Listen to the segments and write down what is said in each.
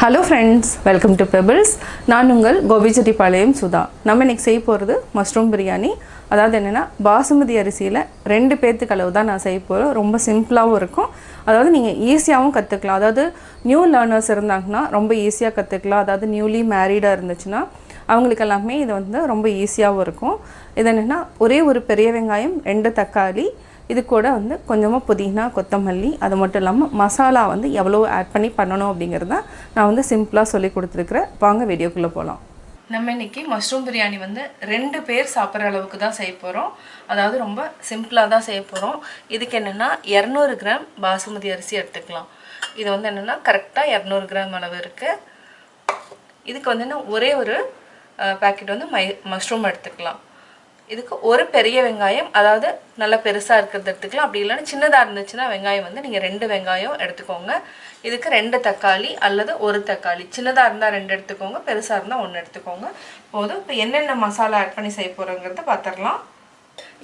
Hello friends, welcome to Pebbles. நான் உங்கள் கோபி சுதா. நம்ம இன்னைக்கு செய்ய போகிறது மஷ்ரூம் பிரியாணி. அதாவது என்னன்னா பாசுமதி அரிசியில் 2 பேத்துக்கு அளவு தான் நான் செய்ய போறேன். ரொம்ப சிம்பிளாகவும் இருக்கும். அதாவது நீங்கள் ஈஸியாகவும் கற்றுக்கலாம். அதாவது நியூ லேர்னர்ஸ் இருந்தாங்கன்னா ரொம்ப ஈஸியாக கற்றுக்கலாம். அதாவது நியூலி மேரீடாக இருந்துச்சுன்னா அவங்களுக்கு எல்லாமே இது வந்து ரொம்ப ஈஸியாகவும் இருக்கும். இது என்னென்னா ஒரே ஒரு பெரிய வெங்காயம் 2 தக்காளி இது கூட வந்து கொஞ்சமாக புதினா கொத்தமல்லி அது மட்டும் இல்லாமல் மசாலா வந்து எவ்வளோ ஆட் பண்ணி பண்ணணும் அப்படிங்கிறத நான் வந்து சிம்பிளாக சொல்லி கொடுத்துருக்குறேன். வாங்க வீடியோக்குள்ளே போகலாம். நம்ம இன்றைக்கி மஷ்ரூம் பிரியாணி வந்து 2 பேர் சாப்பிட்ற அளவுக்கு தான் செய்ய போகிறோம். அதாவது ரொம்ப சிம்பிளாக தான் செய்ய போகிறோம். இதுக்கு என்னென்னா 200 கிராம் பாசுமதி அரிசி எடுத்துக்கலாம். இது வந்து என்னென்னா கரெக்டாக 200 கிராம் அளவு இருக்குது. இதுக்கு வந்து என்ன ஒரே ஒரு பேக்கெட் வந்து மஷ்ரூம் எடுத்துக்கலாம். இதுக்கு ஒரு பெரிய வெங்காயம், அதாவது நல்லா பெருசாக இருக்கிறது எடுத்துக்கலாம். அப்படி இல்லைன்னா சின்னதாக இருந்துச்சுன்னா வெங்காயம் வந்து நீங்கள் 2 வெங்காயம் எடுத்துக்கோங்க. இதுக்கு 2 தக்காளி அல்லது ஒரு தக்காளி, சின்னதாக இருந்தால் 2 எடுத்துக்கோங்க, பெருசாக இருந்தால் 1 எடுத்துக்கோங்க போதும். இப்போ என்னென்ன மசாலா ஆட் பண்ணி செய்ய போகிறோங்கிறத பார்த்துடலாம்.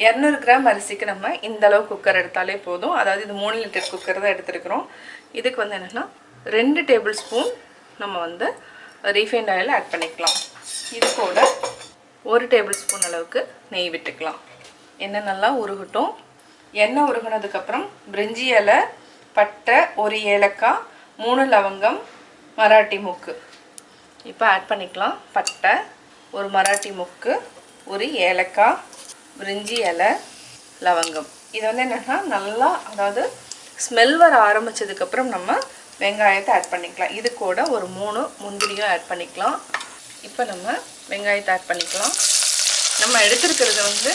200 கிராம் அரிசிக்கு நம்ம இந்த அளவு குக்கர் எடுத்தாலே போதும். அதாவது இது 3 லிட்டர் குக்கர் தான் எடுத்துருக்குறோம். இதுக்கு வந்து என்னென்னா 2 டேபிள் ஸ்பூன் நம்ம வந்து ரீஃபைண்ட் ஆயில் ஆட் பண்ணிக்கலாம். இது கூட 1 டேபிள் ஸ்பூன் அளவுக்கு நெய் விட்டுக்கலாம். எண்ணெய் நல்லா உருகட்டும். எண்ணெய் உருகினதுக்கப்புறம் பிரிஞ்சி இலை, பட்டை, 1 ஏலக்காய், 3 லவங்கம், மராட்டி முக்கு இப்போ ஆட் பண்ணிக்கலாம். பட்டை, 1 மராட்டி முக்கு, 1 ஏலக்காய், பிரிஞ்சி இலை, லவங்கம். இது வந்து என்னென்னா நல்லா அதாவது ஸ்மெல் வர ஆரம்பித்ததுக்கப்புறம் நம்ம வெங்காயத்தை ஆட் பண்ணிக்கலாம். இது கூட ஒரு 3 முந்திரியும் ஆட் பண்ணிக்கலாம். இப்போ நம்ம வெங்காயத்தை ஆட் பண்ணிக்கலாம். நம்ம எடுத்துருக்கிறது வந்து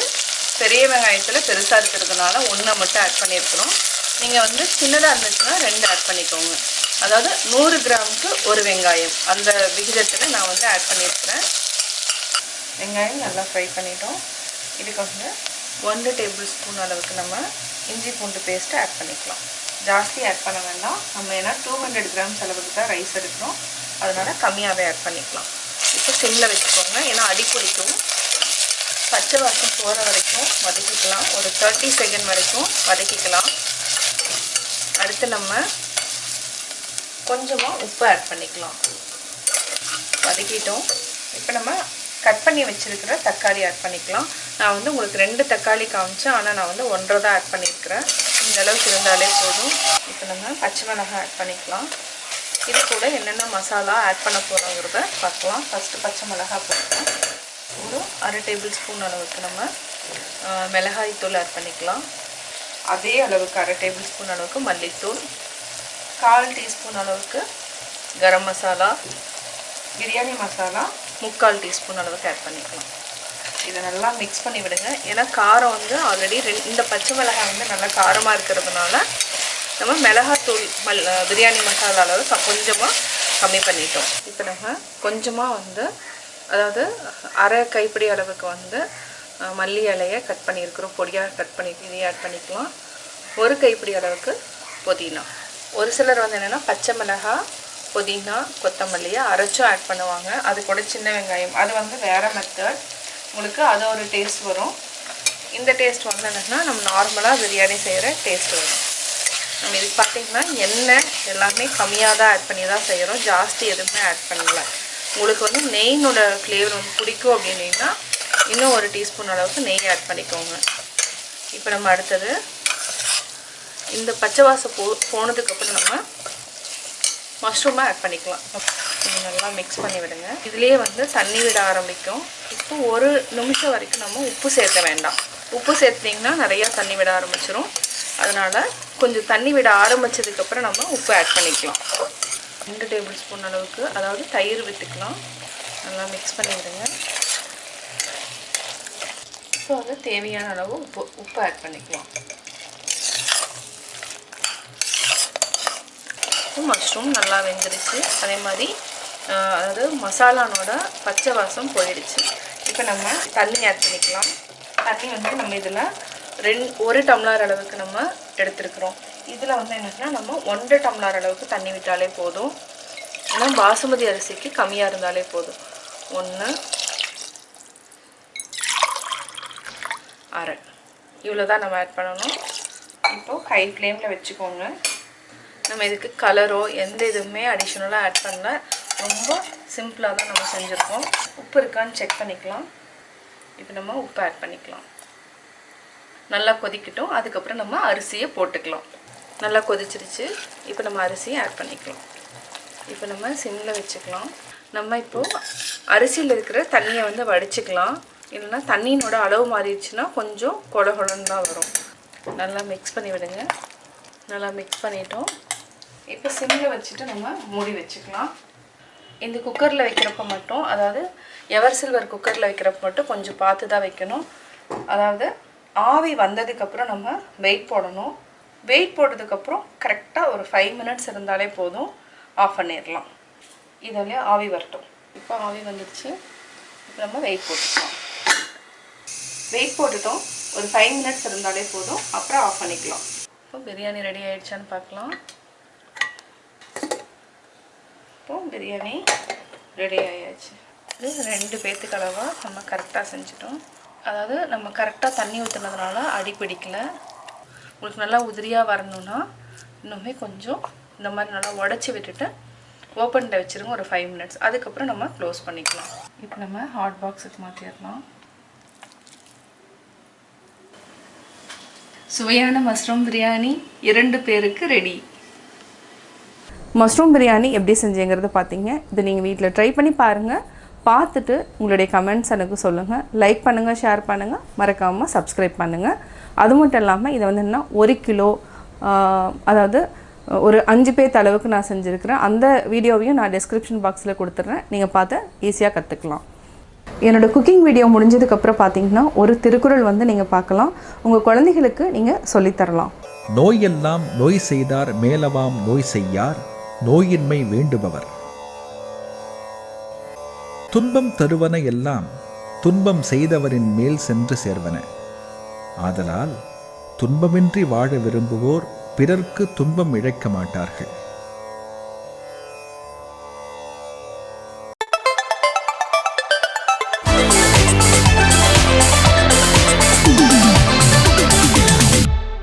பெரிய வெங்காயத்தில் பெருசாக இருக்கிறதுனால 1 மட்டும் ஆட் பண்ணியிருக்கிறோம். நீங்கள் வந்து சின்னதாக இருந்துச்சுன்னா 2 ஆட் பண்ணிக்கோங்க. அதாவது 100 கிராமுக்கு ஒரு வெங்காயம் அந்த விகிதத்தில் நான் வந்து ஆட் பண்ணியிருக்கிறேன். வெங்காயம் நல்லா ஃப்ரை பண்ணிட்டோம். இதுக்கு வந்து 1 டேபிள் ஸ்பூன் அளவுக்கு நம்ம இஞ்சி பூண்டு பேஸ்ட்டு ஆட் பண்ணிக்கலாம். ஜாஸ்தி ஆட் பண்ண வேண்டாம். நம்ம ஏன்னா 200 கிராம்ஸ் அளவுக்கு தான் ரைஸ் எடுக்கிறோம், அதனால் கம்மியாகவே ஆட் பண்ணிக்கலாம். இப்போ சிம்மில் வச்சுக்கோங்க, ஏன்னா அடி பிடிக்கும். பச்சை வாசம் போகிற வரைக்கும் வதக்கிக்கலாம். ஒரு 30 செகண்ட் வரைக்கும் வதக்கிக்கலாம். அடுத்து நம்ம கொஞ்சமாக உப்பு ஆட் பண்ணிக்கலாம். வதக்கிட்டோம். இப்போ நம்ம கட் பண்ணி வச்சுருக்கிற தக்காளி ஆட் பண்ணிக்கலாம். நான் வந்து உங்களுக்கு 2 தக்காளி காமிச்சேன், ஆனால் நான் வந்து 1 தான் ஆட் பண்ணியிருக்கிறேன். இந்த அளவுக்கு இருந்தாலே போதும். இப்போ நம்ம பச்சை மிளகாய் ஆட் பண்ணிக்கலாம். இது கூட என்னென்ன மசாலா ஆட் பண்ண போகிறோங்கிறத பார்க்கலாம். ஃபஸ்ட்டு பச்சை மிளகாய் போட்டுக்கலாம். ஒரு 1/2 டேபிள் ஸ்பூன் அளவுக்கு நம்ம மிளகாய் தூள் ஆட் பண்ணிக்கலாம். அதே அளவுக்கு 1/2 டேபிள் ஸ்பூன் அளவுக்கு மல்லித்தூள், 1/4 டீஸ்பூன் அளவுக்கு கரம் மசாலா, பிரியாணி மசாலா 3/4 டீஸ்பூன் அளவுக்கு ஆட் பண்ணிக்கலாம். இதை நல்லா மிக்ஸ் பண்ணி விடுங்க. ஏன்னா காரம் வந்து ஆல்ரெடி இந்த பச்சை மிளகாய் வந்து நல்லா காரமாக இருக்கிறதுனால நம்ம மிளகாத்தூள் பிரியாணி மசாலா அளவு கொஞ்சமாக கம்மி பண்ணிட்டோம். இப்போ நம்ம கொஞ்சமாக வந்து அதாவது 1/2 கைப்பிடி அளவுக்கு வந்து மல்லி இலையை கட் பண்ணியிருக்கிறோம், பொடியாக கட் பண்ணி இதையும் ஆட் பண்ணிக்கலாம். 1 கைப்பிடி அளவுக்கு புதினா. ஒரு சிலர் வந்து என்னென்னா பச்சை மிளகாய், புதினா, கொத்தமல்லியை அரைச்சும் ஆட் பண்ணுவாங்க. அது கூட சின்ன வெங்காயம், அது வந்து வேறு மெத்தட். உங்களுக்கு அது ஒரு டேஸ்ட் வரும். இந்த டேஸ்ட் வந்து என்னென்னா நம்ம நார்மலாக பிரியாணி செய்கிற டேஸ்ட் வரும். நம்ம இதுக்கு பார்த்திங்கன்னா எண்ணெய் எல்லாமே கம்மியாக தான் ஆட் பண்ணி தான் செய்கிறோம், ஜாஸ்தி எதுவுமே ஆட் பண்ணல. உங்களுக்கு வந்து நெய்னோட ஃப்ளேவர் வந்து பிடிக்கும் அப்படின்னா இன்னும் 1 டீஸ்பூன் அளவுக்கு நெய் ஆட் பண்ணிக்கோங்க. இப்போ நம்ம அடுத்தது இந்த பச்சை வாசம் போனதுக்கப்புறம் நம்ம மஷ்ரூமை ஆட் பண்ணிக்கலாம். நல்லா மிக்ஸ் பண்ணி விடுங்க. இதுலேயே வந்து தண்ணி விட ஆரம்பிக்கும். இப்போ 1 நிமிஷம் வரைக்கும் நம்ம உப்பு சேர்க்க வேண்டாம். உப்பு சேர்த்திங்கன்னா நிறையா தண்ணி விட ஆரம்பிச்சிடும். அதனால் கொஞ்சம் தண்ணி விட ஆரம்பித்ததுக்கப்புறம் நம்ம உப்பு ஆட் பண்ணிக்கலாம். 2 டேபிள் ஸ்பூன் அளவுக்கு அதாவது தயிர் விட்டுக்கலாம். நல்லா மிக்ஸ் பண்ணி விடுங்க. இப்போ வந்து தேவையான அளவு உப்பு ஆட் பண்ணிக்கலாம். மஷ்ரூம் நல்லா வெந்துருச்சு. அதே மாதிரி அதாவது மசாலானோட பச்சை வாசம் போயிடுச்சு. இப்போ நம்ம தண்ணி ஆட் பண்ணிக்கலாம். தண்ணி வந்து நம்ம இதில் 1 டம்ளர் அளவுக்கு நம்ம எடுத்துருக்குறோம். இதில் வந்து என்னென்னா நம்ம 1 டம்ளர் அளவுக்கு தண்ணி விட்டாலே போதும். ஏன்னா பாசுமதி அரிசிக்கு கம்மியாக இருந்தாலே போதும். 1 1/2 இவ்வளோ தான் நம்ம ஆட் பண்ணணும். இப்போது ஹை ஃப்ளேமில் வச்சுக்கோங்க. நம்ம இதுக்கு கலரோ எந்த இதுவுமே அடிஷ்னலாக ஆட் பண்ணல. ரொம்ப சிம்பிளாக தான் நம்ம செஞ்சுருக்கோம். உப்பு இருக்கான்னு செக் பண்ணிக்கலாம். இப்போ நம்ம உப்பு ஆட் பண்ணிக்கலாம். நல்லா கொதிக்கட்டும். அதுக்கப்புறம் நம்ம அரிசியை போட்டுக்கலாம். நல்லா கொதிச்சிருச்சு. இப்போ நம்ம அரிசியை ஆட் பண்ணிக்கலாம். இப்போ நம்ம சிம்மில் வச்சுக்கலாம். நம்ம இப்போது அரிசியில் இருக்கிற தண்ணியை வந்து வடிச்சுக்கலாம். இல்லைன்னா தண்ணியினோட அளவு மாறிடுச்சுன்னா கொஞ்சம் கொல கொலன்னு தான் வரும். நல்லா மிக்ஸ் பண்ணி விடுங்க. நல்லா மிக்ஸ் பண்ணிட்டோம். இப்போ சிம்மில் வச்சுட்டு நம்ம மூடி வச்சுக்கலாம். இந்த குக்கரில் வைக்கிறப்ப மட்டும், அதாவது எவர் சில்வர் குக்கரில் வைக்கிறப்ப மட்டும் கொஞ்சம் பார்த்து தான் வைக்கணும். அதாவது ஆவி வந்ததுக்கப்புறம் நம்ம வெயிட் போடணும். வெயிட் போட்டதுக்கப்புறம் கரெக்டாக ஒரு 5 மினிட்ஸ் இருந்தாலே போதும். ஆஃப் பண்ணிடலாம். இதில் ஆவி வரட்டும். இப்போ ஆவி வந்துடுச்சு. இப்போ நம்ம வெயிட் போட்டுக்கலாம். வெயிட் போட்டுட்டோம். ஒரு 5 மினிட்ஸ் இருந்தாலே போதும். அப்புறம் ஆஃப் பண்ணிக்கலாம். இப்போ பிரியாணி ரெடி ஆகிடுச்சான்னு பார்க்கலாம். இப்போது பிரியாணி ரெடி ஆகிடுச்சு. இது 2 பேத்துக்கு அளவாக நம்ம கரெக்டாக செஞ்சிட்டோம். அதாவது நம்ம கரெக்டாக தண்ணி ஊற்றுனதுனால அடி பிடிக்கல. உங்களுக்கு நல்லா உதிரியாக வரணுன்னா இன்னுமே கொஞ்சம் இந்த மாதிரி நல்லா உடச்சி விட்டுட்டு ஓப்பனில் வச்சுருங்க ஒரு 5 மினிட்ஸ். அதுக்கப்புறம் நம்ம க்ளோஸ் பண்ணிக்கலாம். இப்போ நம்ம ஹாட் பாக்ஸுக்கு மாற்றிடலாம். சுவையான மஷ்ரூம் பிரியாணி 2 பேருக்கு ரெடி. மஷ்ரூம் பிரியாணி எப்படி செஞ்சீங்கிறத பார்த்தீங்க. இதை நீங்கள் வீட்டில் ட்ரை பண்ணி பாருங்கள். பார்த்துட்டு உங்களுடைய கமெண்ட்ஸ் எனக்கு சொல்லுங்கள். லைக் பண்ணுங்கள், ஷேர் பண்ணுங்கள், மறக்காமல் சப்ஸ்கிரைப் பண்ணுங்கள். அது மட்டும் இல்லாமல் இதை வந்து என்ன 1 கிலோ, அதாவது ஒரு 5 பேர் அளவுக்கு நான் செஞ்சுருக்கிறேன். அந்த வீடியோவையும் நான் டிஸ்கிரிப்ஷன் பாக்ஸில் கொடுத்துட்றேன். நீங்கள் பார்த்து ஈஸியாக கற்றுக்கலாம். என்னோடய குக்கிங் வீடியோ முடிஞ்சதுக்கப்புறம் பார்த்தீங்கன்னா ஒரு திருக்குறள் வந்து நீங்கள் பார்க்கலாம். உங்கள் குழந்தைகளுக்கு நீங்கள் சொல்லித்தரலாம். நோயெல்லாம் நோய் செய்தார் மேலவாம் நோய் செய்யார் நோயின்மை வேண்டுபவர். துன்பம் தருவன எல்லாம் துன்பம் செய்தவரின் மேல் சென்று சேர்வன. ஆதலால் துன்பமின்றி வாழ விரும்புவோர் பிறர்க்கு துன்பம் இழைக்க மாட்டார்கள்.